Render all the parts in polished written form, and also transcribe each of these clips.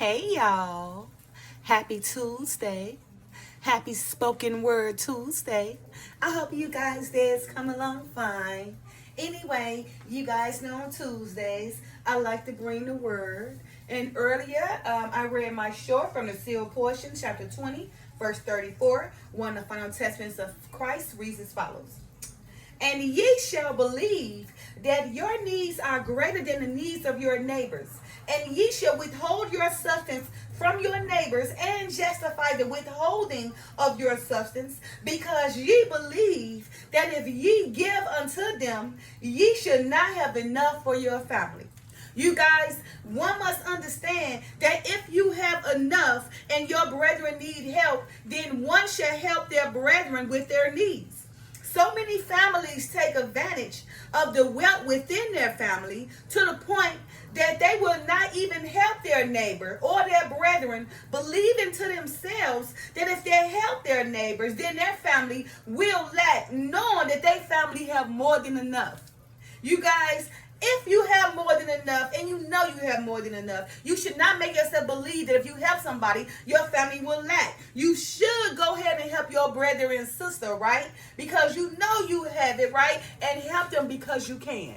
Hey y'all. Happy Tuesday. Happy Spoken Word Tuesday. I hope you guys days come along fine. Anyway, you guys know on Tuesdays, I like to bring the word. And earlier, I read my short from the sealed portion, chapter 20, verse 34. One of the final testaments of Christ reads as follows. And ye shall believe that your needs are greater than the needs of your neighbors. And ye shall withhold your substance from your neighbors and justify the withholding of your substance, because ye believe that if ye give unto them, ye shall not have enough for your family. You guys, one must understand that if you have enough and your brethren need help, then one shall help their brethren with their needs. So many families take advantage of the wealth within their family to the point that they will not even help their neighbor or their brethren, believing to themselves that if they help their neighbors, then their family will lack, knowing that their family have more than enough. You guys, if you have more than enough, and you know you have more than enough, you should not make yourself believe that if you help somebody, your family will lack. You should go ahead and help your brother and sister, right? Because you know you have it, right? And help them because you can.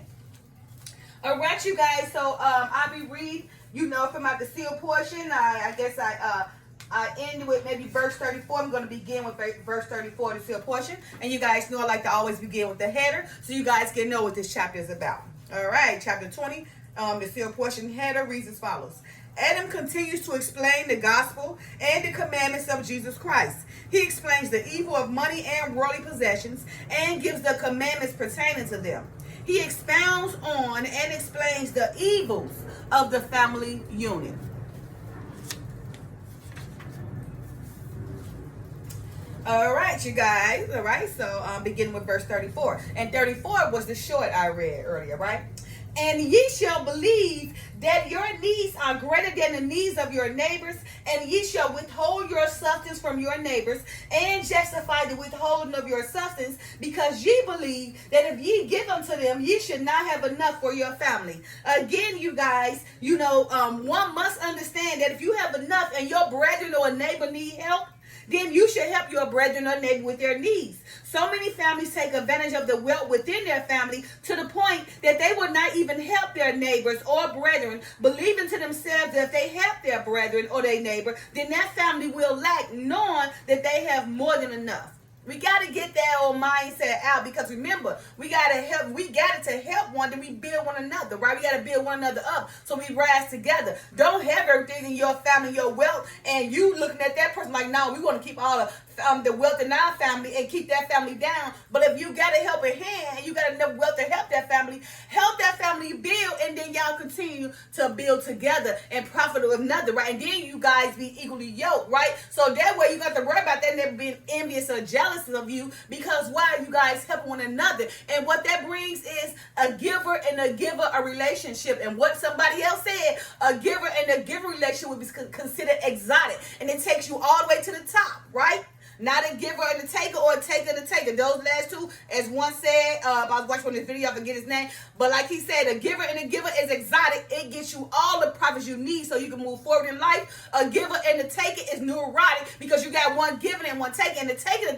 All right, you guys. So I'll be reading, from the sealed portion. I guess I end with maybe verse 34. I'm going to begin with verse 34, the sealed portion. And you guys know I like to always begin with the header, so you guys can know what this chapter is about. All right, chapter 20, the sealed portion header reads as follows. Adam continues to explain the gospel and the commandments of Jesus Christ. He explains the evil of money and worldly possessions and gives the commandments pertaining to them. He expounds on and explains the evils of the family unit. All right, you guys. All right, so beginning with verse 34. And 34 was the short I read earlier, right? And ye shall believe that your needs are greater than the needs of your neighbors, and ye shall withhold your substance from your neighbors, and justify the withholding of your substance, because ye believe that if ye give unto them, ye should not have enough for your family. Again, you guys, one must understand that if you have enough and your brethren or a neighbor need help, then you should help your brethren or neighbor with their needs. So many families take advantage of the wealth within their family to the point that they will not even help their neighbors or brethren, believing to themselves that if they help their brethren or their neighbor, then that family will lack, knowing that they have more than enough. We got to get that old mindset out, because remember, we got to help one, then we build one another, right? We got to build one another up so we rise together. Don't have everything in your family, your wealth, and you looking at that person like, no, we want to keep all the wealth in our family and keep that family down. But if you got a helping hand and you got enough wealth to help that family build, and then y'all continue to build together and profit with another, right? And then you guys be equally yoked, right? So that way you got to worry about that never being envious or jealous of you, because why? You guys help one another. And what that brings is a giver and a giver a relationship. And what somebody else said, a giver and a giver relationship would be considered exotic, and it takes you all the way to the top, right? Not a giver and a taker, or a taker and a taker. Those last two, as one said, I was watching one of the video, I forget his name, but like he said, a giver and a giver is exotic. It gets you all the profits you need so you can move forward in life. A giver and a taker is neurotic, because you got one giving and one taking. And the taker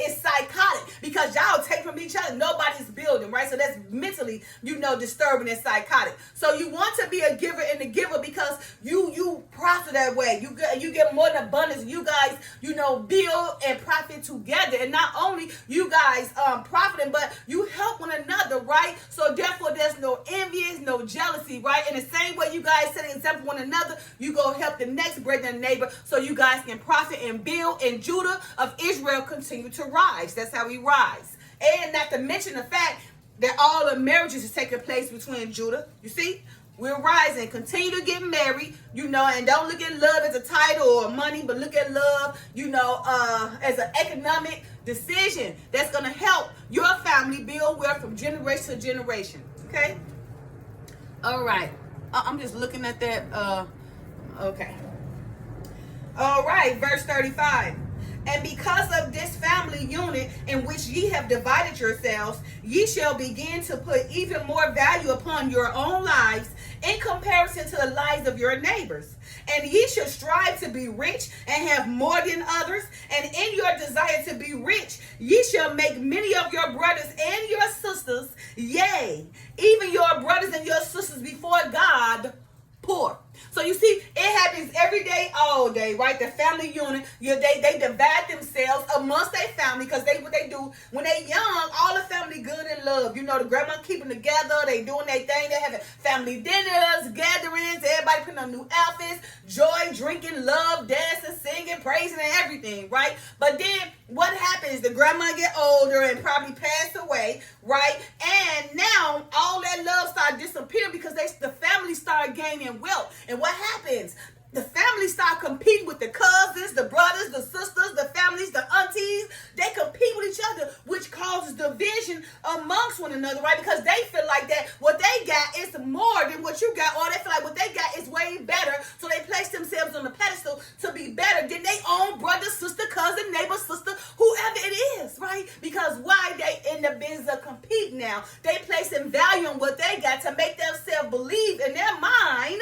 is psychotic, because y'all take from each other. Nobody's building, right? So that's mentally, disturbing and psychotic. So you want to be a giver and a giver, because you profit that way. You get more than abundance. You guys, build and profit together. And not only you guys profiting, but you help one another, right? So therefore there's no envy, no jealousy, right? In the same way you guys set an example one another, you go help the next brother and neighbor, so you guys can profit and build, and Judah of Israel continue to rise. That's how we rise. And not to mention the fact that all the marriages is taking place between Judah. You see? We're rising. Continue to get married, and don't look at love as a title or money, but look at love, as an economic decision that's going to help your family build wealth from generation to generation. Okay? All right. I'm just looking at that. Okay. All right. Verse 35. And because of this family unit in which ye have divided yourselves, ye shall begin to put even more value upon your own lives in comparison to the lives of your neighbors. And ye shall strive to be rich and have more than others. And in your desire to be rich, ye shall make many of your brothers and your sisters, yea, even your brothers and your sisters before God, poor. So you see, it happens every day, all day, right? The family unit, they divide themselves amongst their family, because what they do when they young, all the family good and love. You know, the grandma keep them together, they doing their thing, they having family dinners, gatherings, everybody putting on new outfits, joy, drinking, love, dancing, singing, praising, and everything, right? But then what happens? The grandma get older and probably pass away, right? And now all that love start disappearing because the family start gaining wealth. And what happens? The family start competing with the cousins, the brothers, the sisters, the families, the aunties. They compete with each other, which causes division amongst one another, right? Because they feel like that what they got is more than what you got, or they feel like what they got is way better. So they place themselves on the pedestal to be better than their own brother, sister, cousin, neighbor, sister, whoever it is, right? Because why? They in the business of competing now. They placing value on what they got to make themselves believe in their mind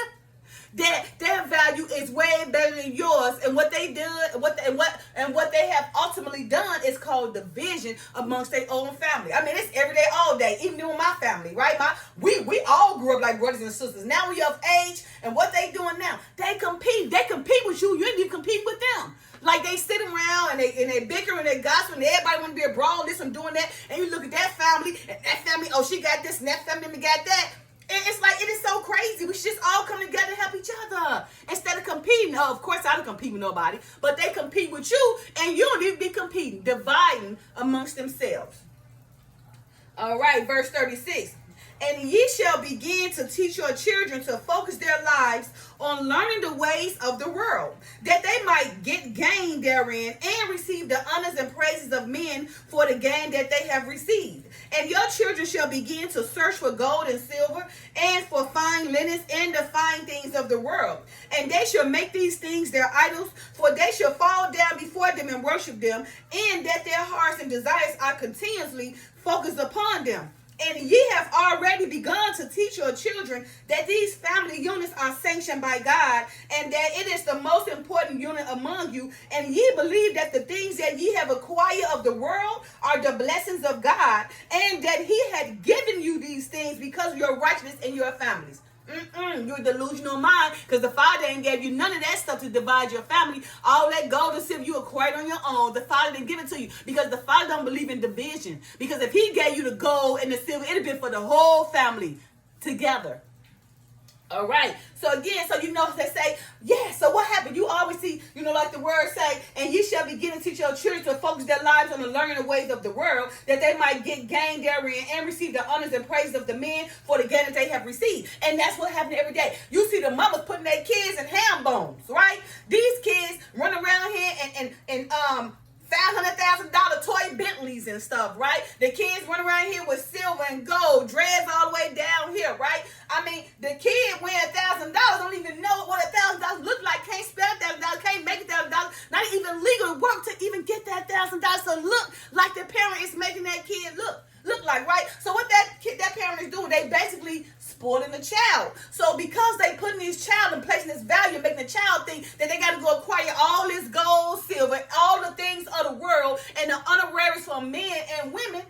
that their value is way better than yours, and what they did, what they have ultimately done is called division amongst their own family. I mean, it's every day, all day, even in my family, right? We all grew up like brothers and sisters. Now we of age, and what they doing now? They compete with you. You ain't even compete with them. Like they sit around and they bicker and they gossip and everybody want to be a brawl, this and doing that, and you look at that family and that family, oh, she got this and that family got that. It's like, it is so crazy. We should just all come together and help each other instead of competing. Oh, of course, I don't compete with nobody, but they compete with you, and you don't even be competing, dividing amongst themselves. All right, verse 36. And ye shall begin to teach your children to focus their lives on learning the ways of the world, that they might get gain therein and receive the honors and praises of men for the gain that they have received. And your children shall begin to search for gold and silver and for fine linens and the fine things of the world. And they shall make these things their idols, for they shall fall down before them and worship them, and that their hearts and desires are continuously focused upon them. And ye have already begun to teach your children that these family units are sanctioned by God, and that it is the most important unit among you. And ye believe that the things that ye have acquired of the world are the blessings of God, and that he had given you these things because of your righteousness and your families. You're delusional mind, because the Father ain't gave you none of that stuff to divide your family. All that gold and silver you acquired on your own, the Father didn't give it to you, because the Father don't believe in division. Because if he gave you the gold and the silver, it'd have been for the whole family together. All right. So again, so you know, they say, yeah, so what happened? You always see, you know, like the word say, and ye shall begin to teach your children to focus their lives on the learning the ways of the world, that they might get gain therein and receive the honors and praise of the men for the gain that they have received. And that's what happened every day. You see the mothers putting their kids in ham bones, right? These kids run around here and $500,000 toy Bentleys and stuff, right? The kids run around here with silver and gold, dreads all the way down here, right? I mean, the kid wearing $1,000 don't even know what $1,000 look like, can't spell $1,000, can't make $1,000, not even legal to work to even get that $1,000 to look like the parent is making that kid look like, right? So what that parent is doing, they basically spoiling the child. So because they putting this child and placing this value, making the child think that they got to go acquire all this gold, silver, all the things of the world, and the honoraries for men and women,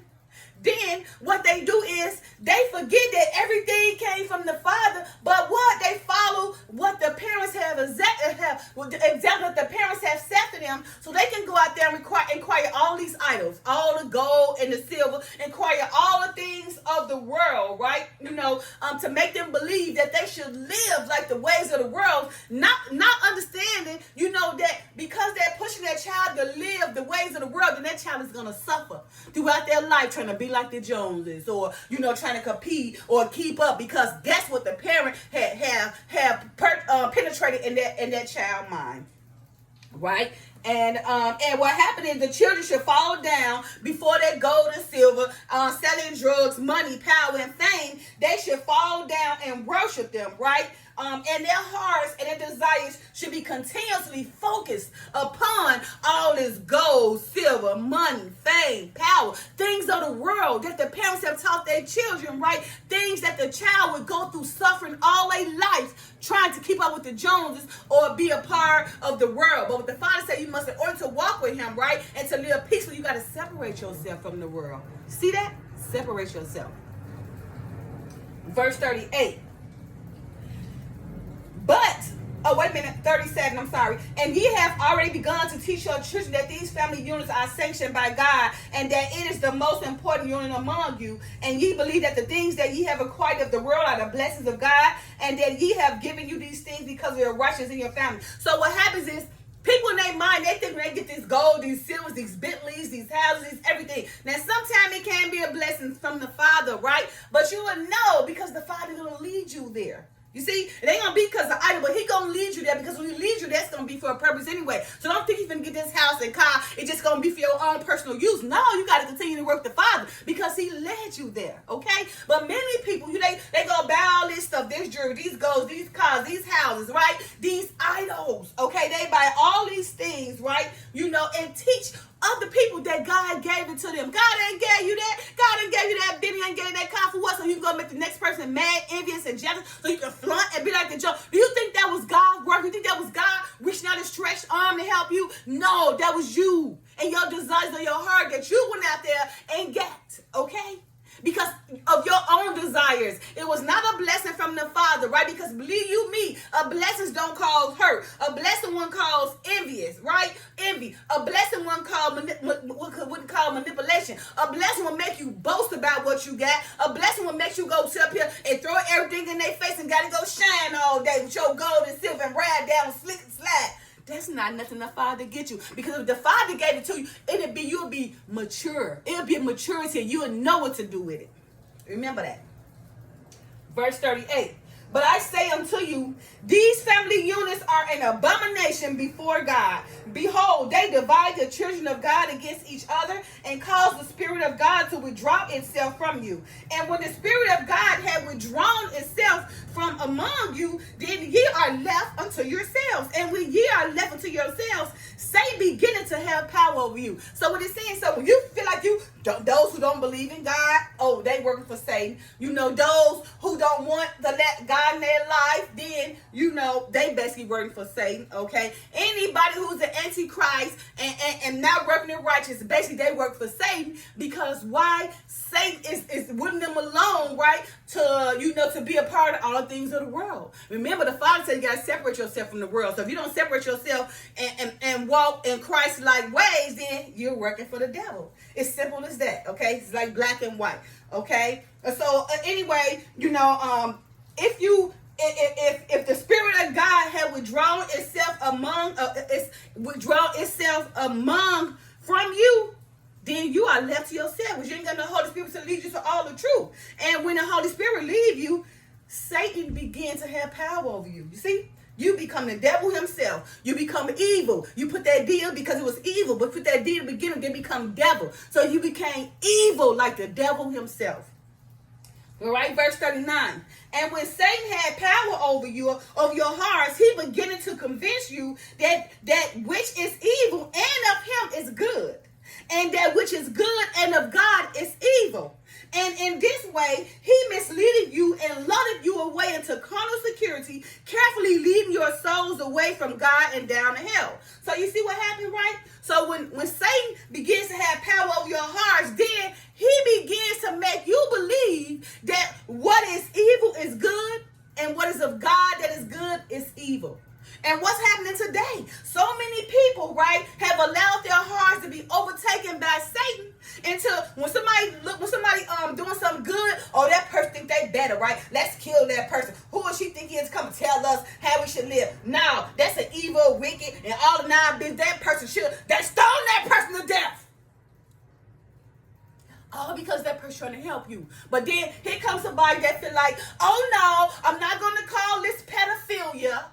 then what they do is they forget that everything came from the Father, but what they follow what the parents have exactly what the parents have set for them, so they can go out there and acquire all these idols, all the gold and the silver, acquire all the things of the world, right? You know, to make them believe that they should live like the ways of the world, not understanding, you know, that because they're pushing their child to live the ways of the world, then that child is going to suffer throughout their life trying to be like the Joneses, or, you know, trying to compete or keep up, because that's what the parent have penetrated in that child mind, right? And what happened is the children should fall down before their gold and silver, selling drugs, money, power, and fame. They should fall down and worship them, right? And their hearts and their desires should be continuously focused upon all this gold, silver, money, fame, power, things of the world that the parents have taught their children, right? Things that the child would go through suffering all their life trying to keep up with the Joneses or be a part of the world. But what the Father said, you must, in order to walk with him, right, and to live peacefully, you got to separate yourself from the world. See that? Separate yourself. Verse 38. But, oh, wait a minute, 37, I'm sorry. And ye have already begun to teach your children that these family units are sanctioned by God, and that it is the most important unit among you. And ye believe that the things that ye have acquired of the world are the blessings of God, and that ye have given you these things because of your righteousness in your family. So what happens is, people in their mind, they think when they get this gold, these silvers, these Bentleys, these houses, everything. Now, sometimes it can be a blessing from the Father, right? But you will know because the Father is going to lead you there. You see, it ain't going to be because of idol, but he going to lead you there, because when he leads you, that's going to be for a purpose anyway. So don't think he's going to get this house and car. It's just going to be for your own personal use. No, you got to continue to work the Father because he led you there, okay? But many people, they go buy all this stuff, this jewelry, these golds, these cars, these houses, right? These idols, okay? They buy all these things, right? And teach other people that God gave it to them. God ain't gave you that. God ain't gave you that Benny, ain't gave you that car for what? So you can go make the next person mad, envious, and jealous, so you can flaunt and be like the joke. Do you think that was God's work? You think that was God reaching out his stretched arm to help you? No, that was you and your desires of your heart that you went out there and got, okay? Because of your own desires. It was not a blessing from the Father, right? Because believe you me, a blessing don't cause hurt. A blessing one cause envious, right? Envy. A blessing one wouldn't call manipulation. A blessing will make you boast about what you got. A blessing will make you go up here and throw everything in their face and gotta go shine all day with your gold and silver and ride down slick and slide. That's not nothing the Father get you. Because if the Father gave it to you, you'll be mature. It'll be a maturity. You'll know what to do with it. Remember that. Verse 38. But I say unto you, these family units are an abomination before God. Behold, they divide the children of God against each other and cause the Spirit of God to withdraw itself from you. And when the Spirit of God had withdrawn itself from among you, then ye are left unto yourselves. And when ye are left unto yourselves, Satan beginning to have power over you. So what it's saying, so when you feel like those who don't believe in God, oh, they working for Satan. Those who don't want God in their life, then, they basically working for Satan, okay? Anybody who's an antichrist and not working in righteousness, basically they work for Satan, because why? Satan is willing them alone, right? To be a part of all things of the world. Remember, the Father said you got to separate yourself from the world. So if you don't separate yourself and walk in Christ-like ways, then you're working for the devil. It's simple as that, okay? It's like black and white, okay? So anyway, if the Spirit of God had withdrawn itself among from you, then you are left to yourself. You ain't got no Holy Spirit to lead you to all the truth. And when the Holy Spirit leave you, Satan begins to have power over you. You see? You become the devil himself. You become evil. You put that deal because it was evil, but put that deal in the beginning, then become devil. So you became evil like the devil himself. All right, verse 39. And when Satan had power over your hearts, he beginning to convince you that which is evil and of him is good, and that which is good and of God is evil. And in this way, he misleaded you and lulled you away into carnal security, carefully leading your souls away from God and down to hell. So you see what happened, right? So when Satan begins to have power over your hearts, then he begins to make you believe that what is evil is good and what is of God that is good is evil. And what's happening today? So many people, right, have allowed their hearts to be overtaken by Satan until when somebody doing something good, oh, that person think they better, right? Let's kill that person. Who does she think he is come tell us how we should live? No, that's an evil, wicked, and all the nine business. That person they stone that person to death. All because that person trying to help you. But then here comes somebody that feel like, oh no, I'm not going to call this pedophilia.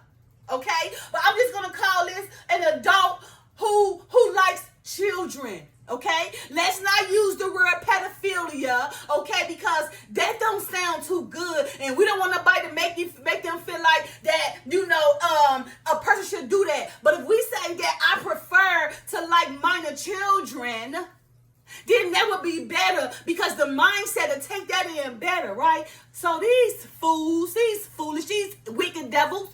Okay, but I'm just gonna call this an adult who likes children. Okay, let's not use the word pedophilia. Okay, because that don't sound too good, and we don't want nobody to make them feel like that. A person should do that. better because the mindset to take that in better, right? So these fools, these foolish, these wicked devils,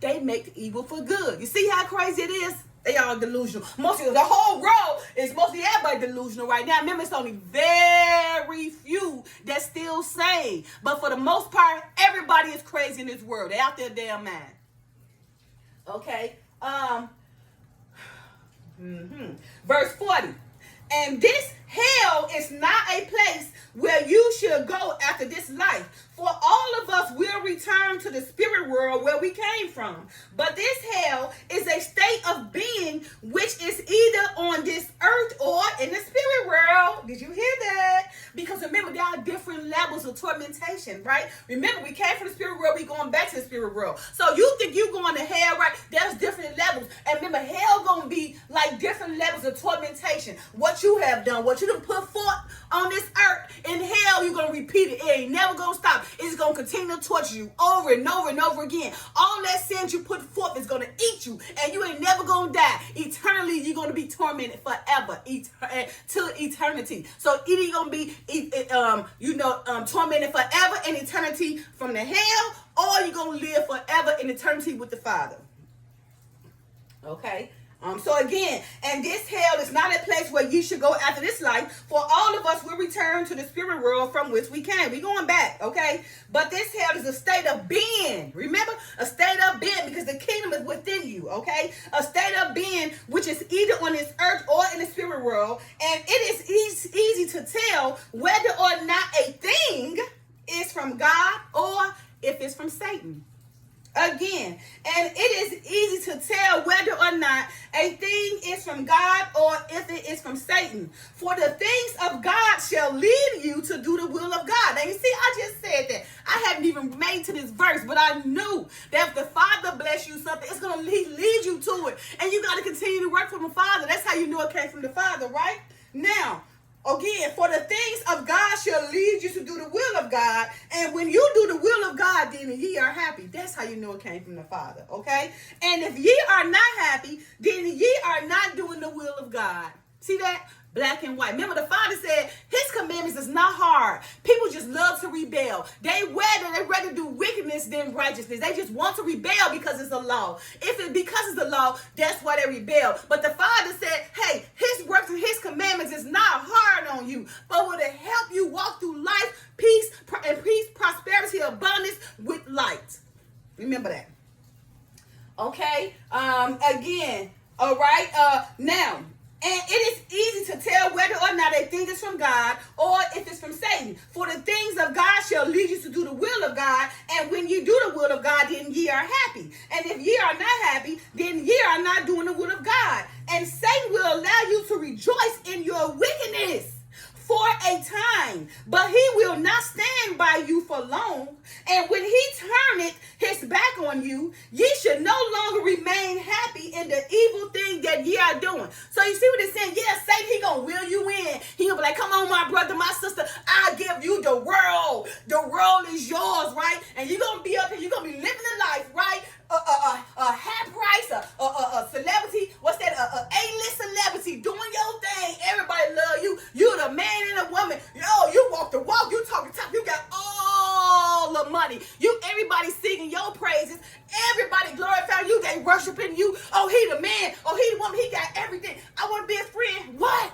they make evil for good. You see how crazy it is? They are delusional. Mostly the whole world is mostly everybody delusional right now. Remember, it's only very few that's still sane. But for the most part, everybody is crazy in this world. They're out their damn mind. Okay. Verse 40. And this hell is not a place where you should go after this life. For all of us will return to the spirit world where we came from. But this hell is a state of being which is either on this earth or in the spirit world. Did you hear that? Because remember, there are different levels of tormentation, right? Remember, we came from the spirit world, we going back to the spirit world. So you think you going to hell, right? There's different levels. And remember, hell going to be like different levels of tormentation. What you have done, what you done put forth on this earth, in hell, you're going to repeat it. It ain't never going to stop. It's going to continue to torture you over and over and over again. All that sins you put forth is going to eat you, and you ain't never going to die. Eternally, you're going to be tormented forever, to eternity. So either you're going to be, tormented forever in eternity from the hell, or you're going to live forever in eternity with the Father. Okay? So again, and this hell is not a place where you should go after this life, for all of us will return to the spirit world from which we came. We're going back, okay? But this hell is a state of being. Remember? A state of being, because the kingdom is within you, okay? A state of being which is either on this earth or in the spirit world. And it is easy to tell whether or not a thing is from God or if it's from Satan. Again, and it is easy to tell whether or not a thing is from God or if it is from Satan. For the things of God shall lead you to do the will of God. Now you see, I just said that. I hadn't even made to this verse, but I knew that if the Father bless you something, it's going to lead you to it. And you got to continue to work from the Father. That's how you know it came from the Father, right? Now, again, for the things of God shall lead you to do the will of God. And when you do the will of God, then ye are happy. That's how you know it came from the Father, okay? And if ye are not happy, then ye are not doing the will of God. See that? Black and white. Remember, the Father said his commandments is not hard. People just love to rebel. They rather do wickedness than righteousness. They just want to rebel because it's a law. If it's because it's a law, that's why they rebel. But the Father said, hey, his works and his commandments is not hard on you, but will it help you walk through life, peace, prosperity, abundance with light. Remember that. Okay? Again, all right? Now, and it is easy to tell whether or not a thing is from God or if it's from Satan. For the things of God shall lead you to do the will of God. And when you do the will of God, then ye are happy. And if ye are not happy, then ye are not doing the will of God. And Satan will allow you to rejoice in your wickedness for a time, but he will not stand by you for long. And when he turneth his back on you, ye should no longer remain happy in the evil thing that ye are doing. So you see what it's saying? Yeah, Satan, he gonna will you in. He gonna be like, come on, my brother, my sister, I'll give you the world. The world is yours, right? And you're gonna be up here, you're gonna be living the life, right? A high price, a celebrity, what's that? A-list celebrity doing your thing. Everybody love you. You're the man and a woman. Yo, you walk the walk. You talk the talk. You got all the money. Everybody singing your praises. Everybody glorifying you. They worshiping you. Oh, he the man. Oh, he the woman. He got everything. I want to be his friend. What?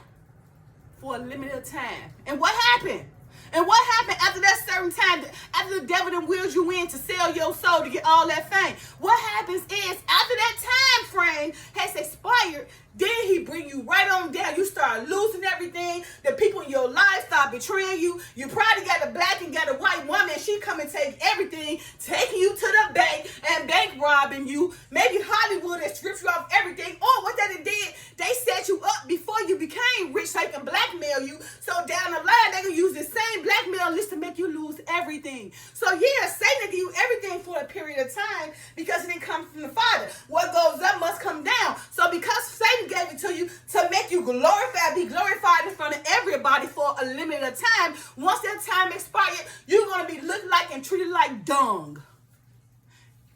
For a limited time. And what happened? And what happened after that certain time, after the devil then wheels you in to sell your soul to get all that fame? What happens is, after that time frame has expired, then he bring you right on down. You start losing everything. The people in your life start betraying you. You probably got a black and got a white woman. She come and take everything, taking you to the bank and bank robbing you. Maybe Hollywood has stripped you off everything. Or what that it did, they set you up before you became rich so they can blackmail you. So down the line, they can use the same blackmail list to make you lose everything. So yeah, Satan give you everything for a period of time because it didn't come from the Father. What goes up must come down. So because Satan gave it to you to make you be glorified in front of everybody for a limited time. Once that time expired, you're going to be looked like and treated like dung.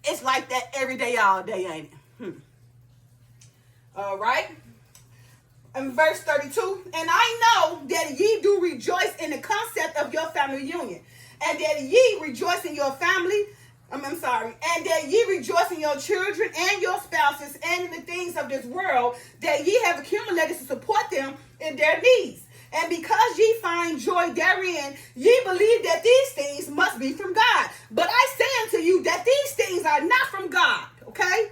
It's like that every day, all day, ain't it? All right. in verse 32, and I know that ye do rejoice in the concept of your family union, and that ye rejoice in your family, and that ye rejoice in your children and your spouses and in the things of this world, that ye have accumulated to support them in their needs. And because ye find joy therein, ye believe that these things must be from God. But I say unto you that these things are not from God, okay?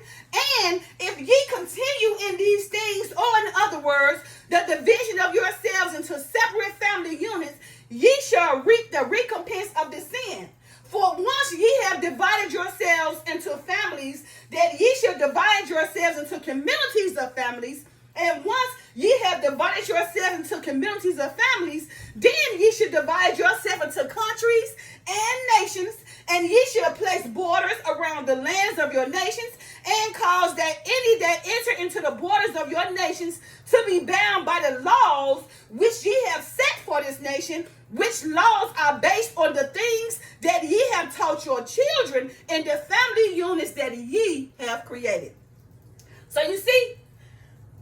And if ye continue in these things, or in other words, the division of yourselves into separate family units, ye shall reap the recompense of the sin. For once ye have divided yourselves into families, that ye shall divide yourselves into communities of families. And once ye have divided yourselves into communities of families, then ye should divide yourself into countries and nations, and ye shall place borders around the lands of your nations, and cause that any that enter into the borders of your nations to be bound by the laws which ye have set for this nation, which laws are based on the things that ye have taught your children in the family units that ye have created. So you see,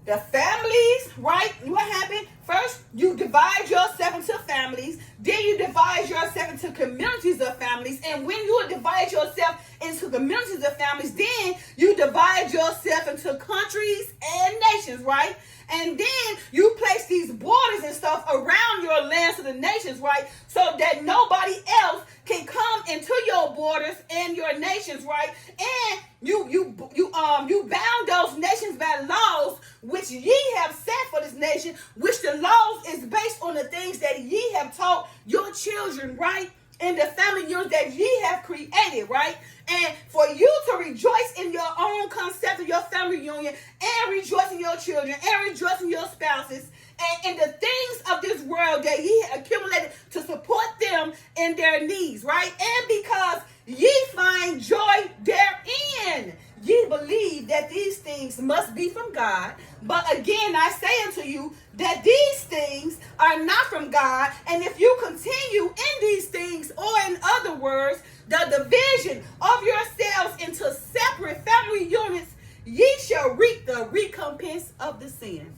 the families, right? What happened? First, you divide yourself into families. Then you divide yourself into communities of families. And when you divide yourself into communities of families, then you divide yourself into countries and nations, right? And then you place these borders and stuff around your lands of the nations, right? So that nobody else can come into your borders and your nations, right? And you bound those nations by laws which ye have set for this nation, which the laws is based on the things that ye have taught your children, right? In the family units that ye have created, right? And for you to rejoice in your own concept of your family union, and rejoice in your children, and rejoice in your spouses, and in the things of this world that ye have accumulated to support them in their needs, right? And because ye find joy therein, ye believe that these things must be from God. But again, I say unto you that these things are not from God. And if you continue in these things, or in other words, the division of yourselves into separate family units, ye shall reap the recompense of the sin.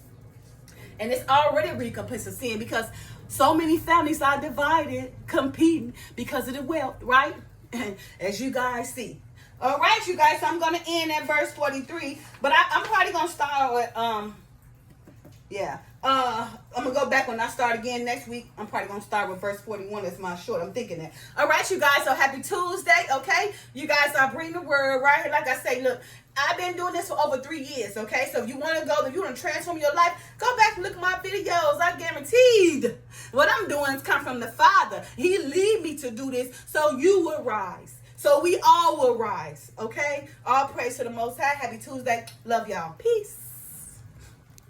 And it's already a recompense of sin, because so many families are divided, competing because of the wealth, right? As you guys see. All right, you guys, so I'm going to end at verse 43, but I'm probably going to start with, I'm going to go back when I start again next week. I'm probably going to start with verse 41. That's my short. I'm thinking that. All right, you guys, so happy Tuesday, okay? You guys are bringing the word right here. Like I say, look, I've been doing this for over 3 years, okay? So if you want to go, if you want to transform your life, go back and look at my videos. I guaranteed what I'm doing is come from the Father. He lead me to do this so you will rise. So we all will rise, okay? All praise to the Most High. Happy Tuesday. Love y'all. Peace.